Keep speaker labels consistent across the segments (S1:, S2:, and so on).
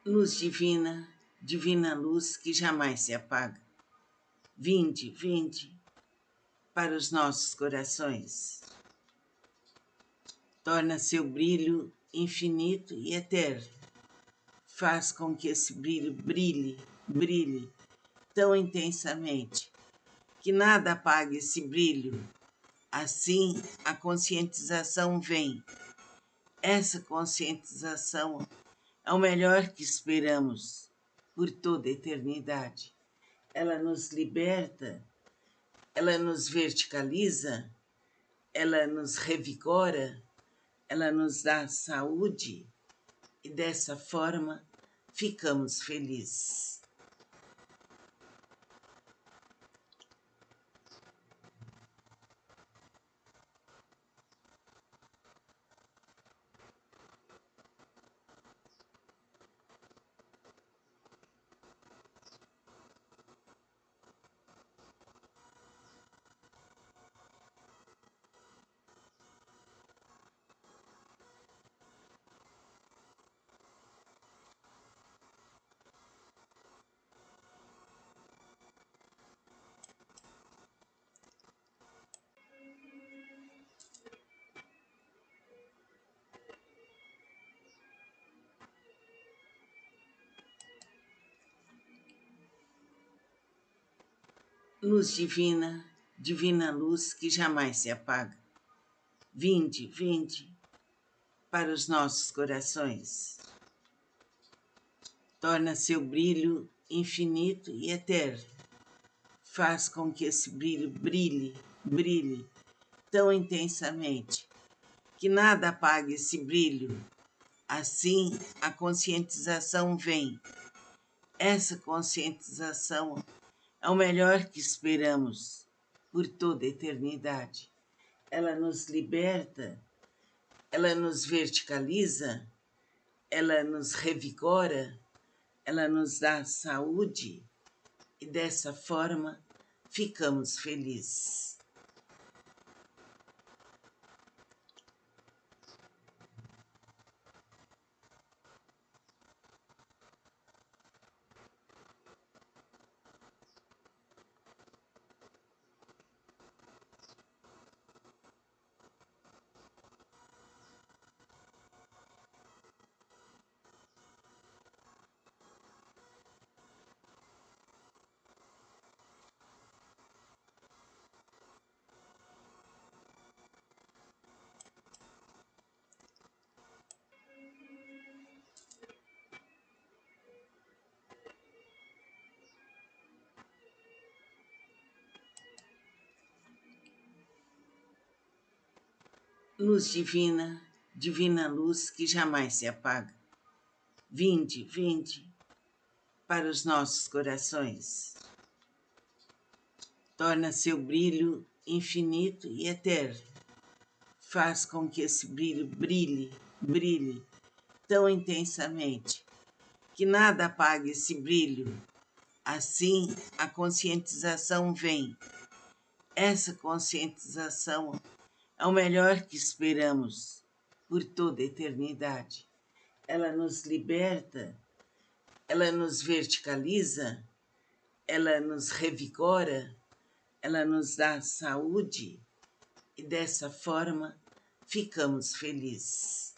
S1: Luz divina, divina luz que jamais se apaga. Vinde, vinde para os nossos corações. Torna seu brilho infinito e eterno. Faz com que esse brilho brilhe, brilhe tão intensamente que nada apague esse brilho. Assim, a conscientização vem. Essa conscientização é o melhor que esperamos por toda a eternidade. Ela nos liberta, ela nos verticaliza, ela nos revigora, ela nos dá saúde e dessa forma ficamos felizes. Luz divina, divina luz que jamais se apaga. Vinde, vinde para os nossos corações. Torna seu brilho infinito e eterno. Faz com que esse brilho brilhe, brilhe tão intensamente que nada apague esse brilho. Assim, a conscientização vem. Essa conscientização é o melhor que esperamos por toda a eternidade. Ela nos liberta, ela nos verticaliza, ela nos revigora, ela nos dá saúde e dessa forma ficamos felizes. Luz divina, divina luz que jamais se apaga. Vinde, vinde para os nossos corações. Torna seu brilho infinito e eterno. Faz com que esse brilho brilhe, brilhe tão intensamente que nada apague esse brilho. Assim, a conscientização vem. Essa conscientização é o melhor que esperamos por toda a eternidade. Ela nos liberta, ela nos verticaliza, ela nos revigora, ela nos dá saúde e dessa forma ficamos felizes.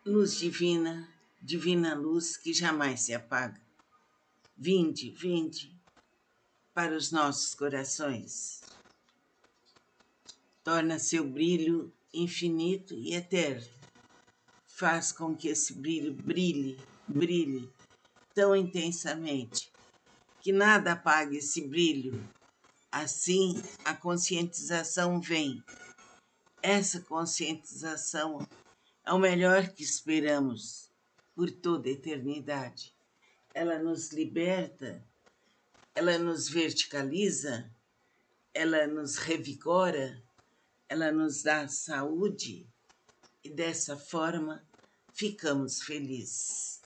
S1: Luz divina, divina luz que jamais se apaga. Vinde, vinde para os nossos corações. Torna seu brilho infinito e eterno. faz com que esse brilho brilhe, brilhe tão intensamente que nada apague esse brilho. Assim, a conscientização vem. Essa conscientização é o melhor que esperamos por toda a eternidade. Ela nos liberta, ela nos verticaliza, ela nos revigora, ela nos dá saúde e dessa forma ficamos felizes.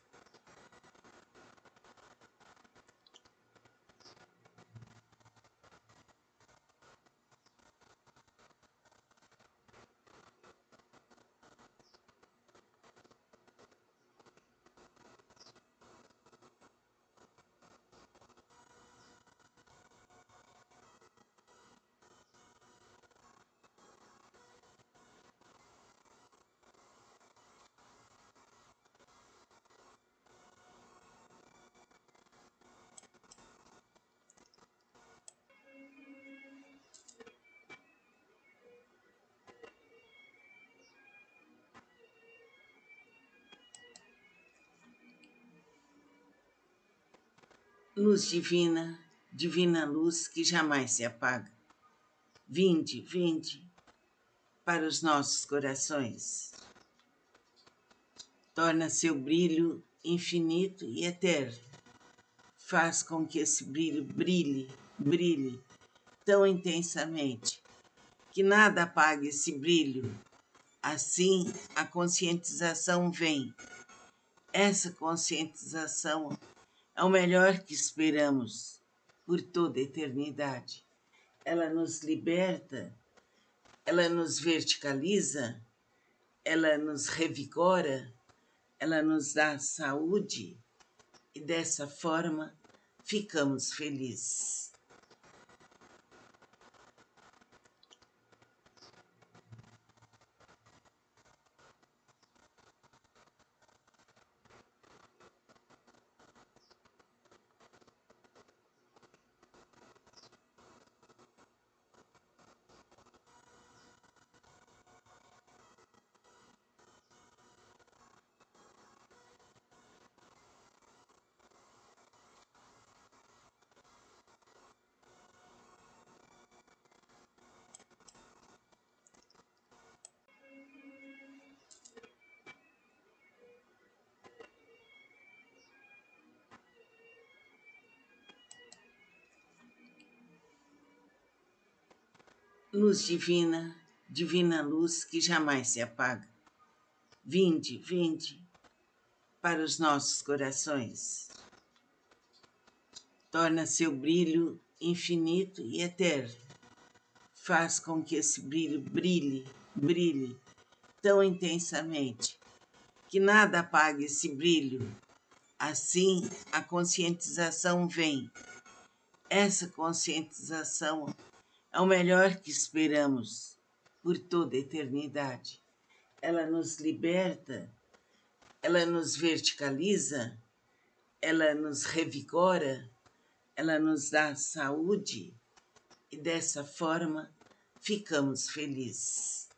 S1: Luz divina, divina luz que jamais se apaga. Vinde, vinde para os nossos corações. Torna seu brilho infinito e eterno. Faz com que esse brilho brilhe, brilhe tão intensamente que nada apague esse brilho. Assim, a conscientização vem. Essa conscientização é o melhor que esperamos por toda a eternidade. Ela nos liberta, ela nos verticaliza, ela nos revigora, ela nos dá saúde e dessa forma ficamos felizes. Luz divina, divina luz que jamais se apaga. Vinde, vinde para os nossos corações. Torna seu brilho infinito e eterno. Faz com que esse brilho brilhe, brilhe tão intensamente que nada apague esse brilho. Assim, a conscientização vem. Essa conscientização é o melhor que esperamos por toda a eternidade. Ela nos liberta, ela nos verticaliza, ela nos revigora, ela nos dá saúde e dessa forma ficamos felizes.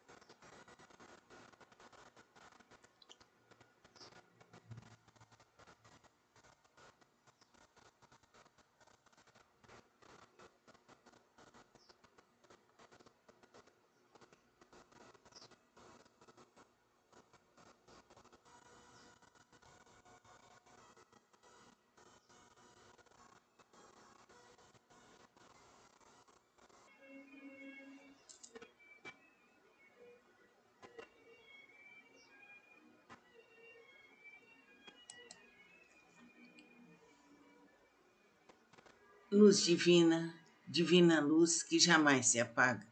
S1: Luz divina, divina luz que jamais se apaga.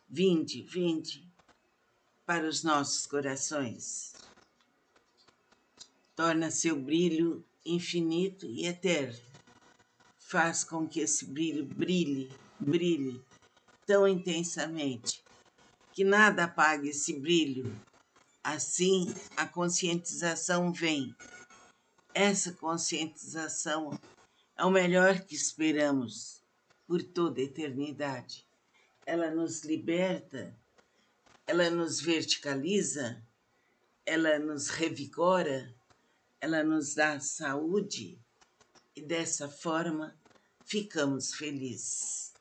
S1: Vinde, vinde para os nossos corações. Torna seu brilho infinito e eterno. Faz com que esse brilho brilhe, brilhe tão intensamente que nada apague esse brilho. Assim, a conscientização vem. Essa conscientização é o melhor que esperamos por toda a eternidade. Ela nos liberta, ela nos verticaliza, ela nos revigora, ela nos dá saúde e dessa forma ficamos felizes.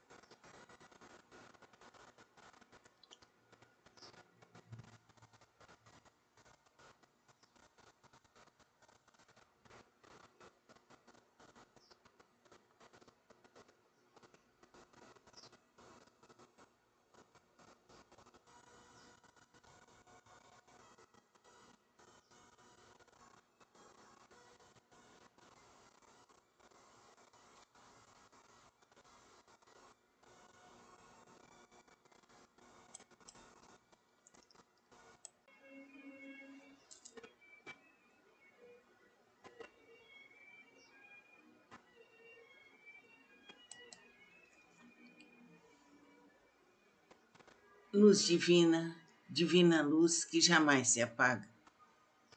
S1: Luz divina, divina luz que jamais se apaga.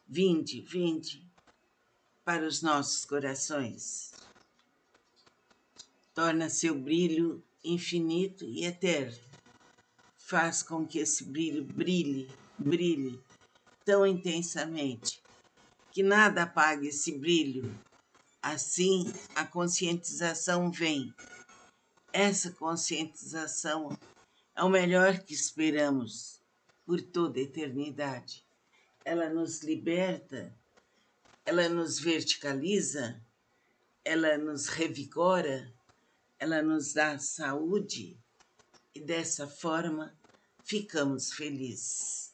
S1: Vinde, vinde para os nossos corações. Torna seu brilho infinito e eterno. Faz com que esse brilho brilhe, brilhe tão intensamente que nada apague esse brilho. Assim, a conscientização vem. Essa conscientização é o melhor que esperamos por toda a eternidade. Ela nos liberta, ela nos verticaliza, ela nos revigora, ela nos dá saúde e dessa forma ficamos felizes.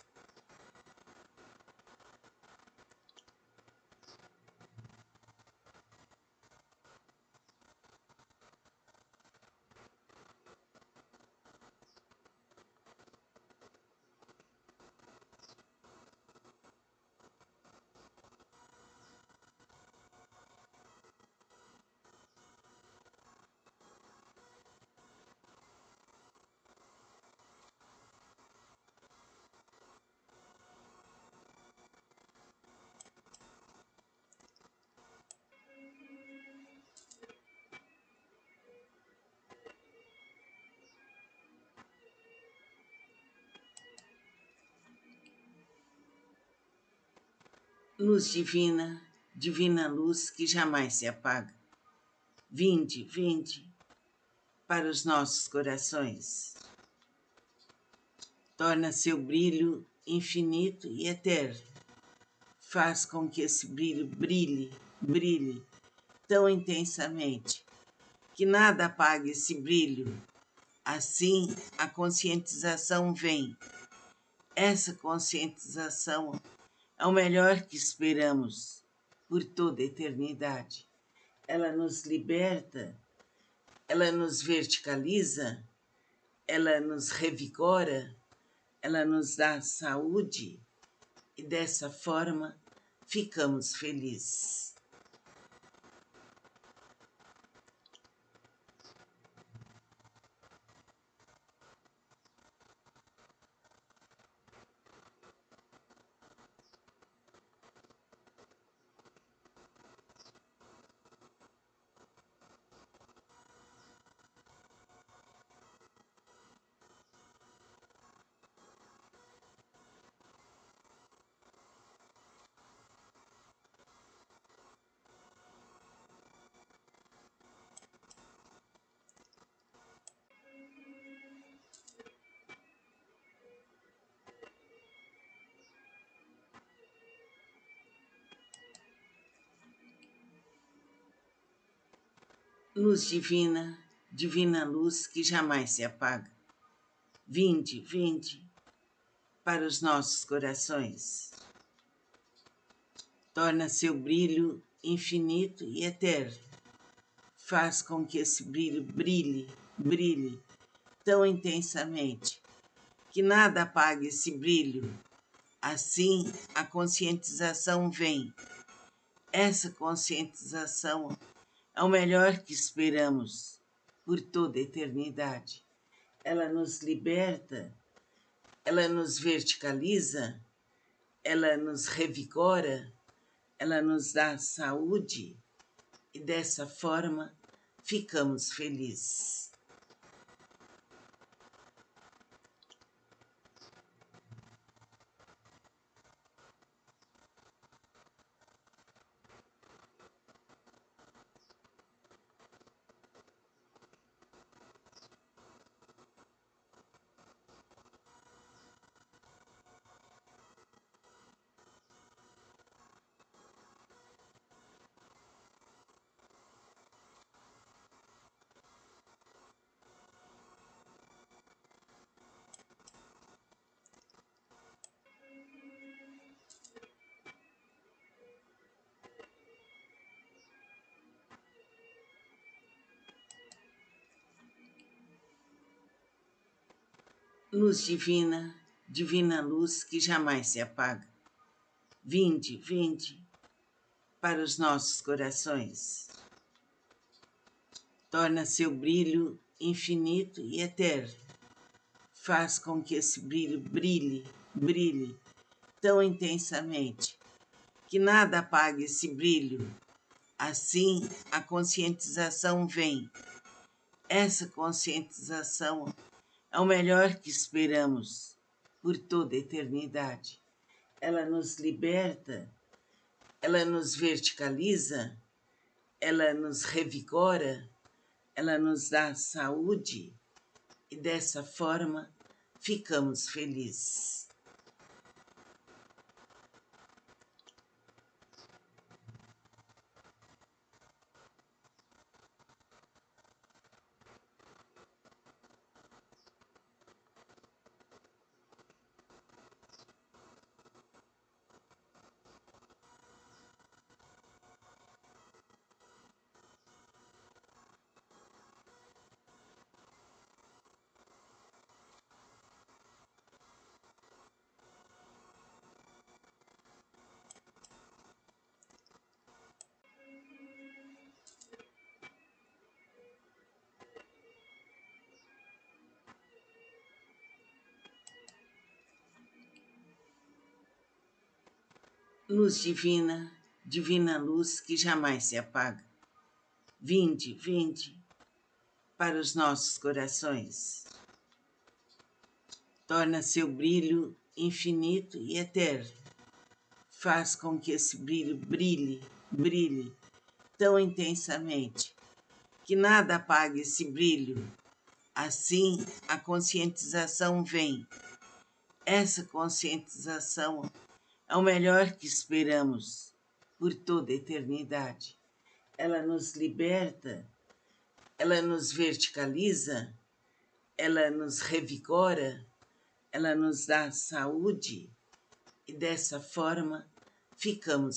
S1: Luz divina, divina luz que jamais se apaga. Vinde, vinde para os nossos corações. Torna seu brilho infinito e eterno. Faz com que esse brilho brilhe, brilhe tão intensamente que nada apague esse brilho. Assim, a conscientização vem. Essa conscientização é o melhor que esperamos por toda a eternidade. Ela nos liberta, ela nos verticaliza, ela nos revigora, ela nos dá saúde e dessa forma ficamos felizes. Luz divina, divina luz que jamais se apaga. Vinde, vinde para os nossos corações. Torna seu brilho infinito e eterno. Faz com que esse brilho brilhe, brilhe tão intensamente que nada apague esse brilho. Assim, a conscientização vem. Essa conscientização é o melhor que esperamos por toda a eternidade. Ela nos liberta, ela nos verticaliza, ela nos revigora, ela nos dá saúde e dessa forma ficamos felizes. Luz divina, divina luz que jamais se apaga. Vinde, vinde para os nossos corações. Torna seu brilho infinito e eterno. Faz com que esse brilho brilhe, brilhe tão intensamente que nada apague esse brilho. Assim, a conscientização vem. Essa conscientização é o melhor que esperamos por toda a eternidade. Ela nos liberta, ela nos verticaliza, ela nos revigora, ela nos dá saúde e dessa forma ficamos felizes. Luz divina, divina luz que jamais se apaga. Vinde, vinde para os nossos corações. Torna seu brilho infinito e eterno. Faz com que esse brilho brilhe, brilhe tão intensamente que nada apague esse brilho. Assim, a conscientização vem. Essa conscientização é o melhor que esperamos por toda a eternidade. Ela nos liberta, ela nos verticaliza, ela nos revigora, ela nos dá saúde e dessa forma ficamos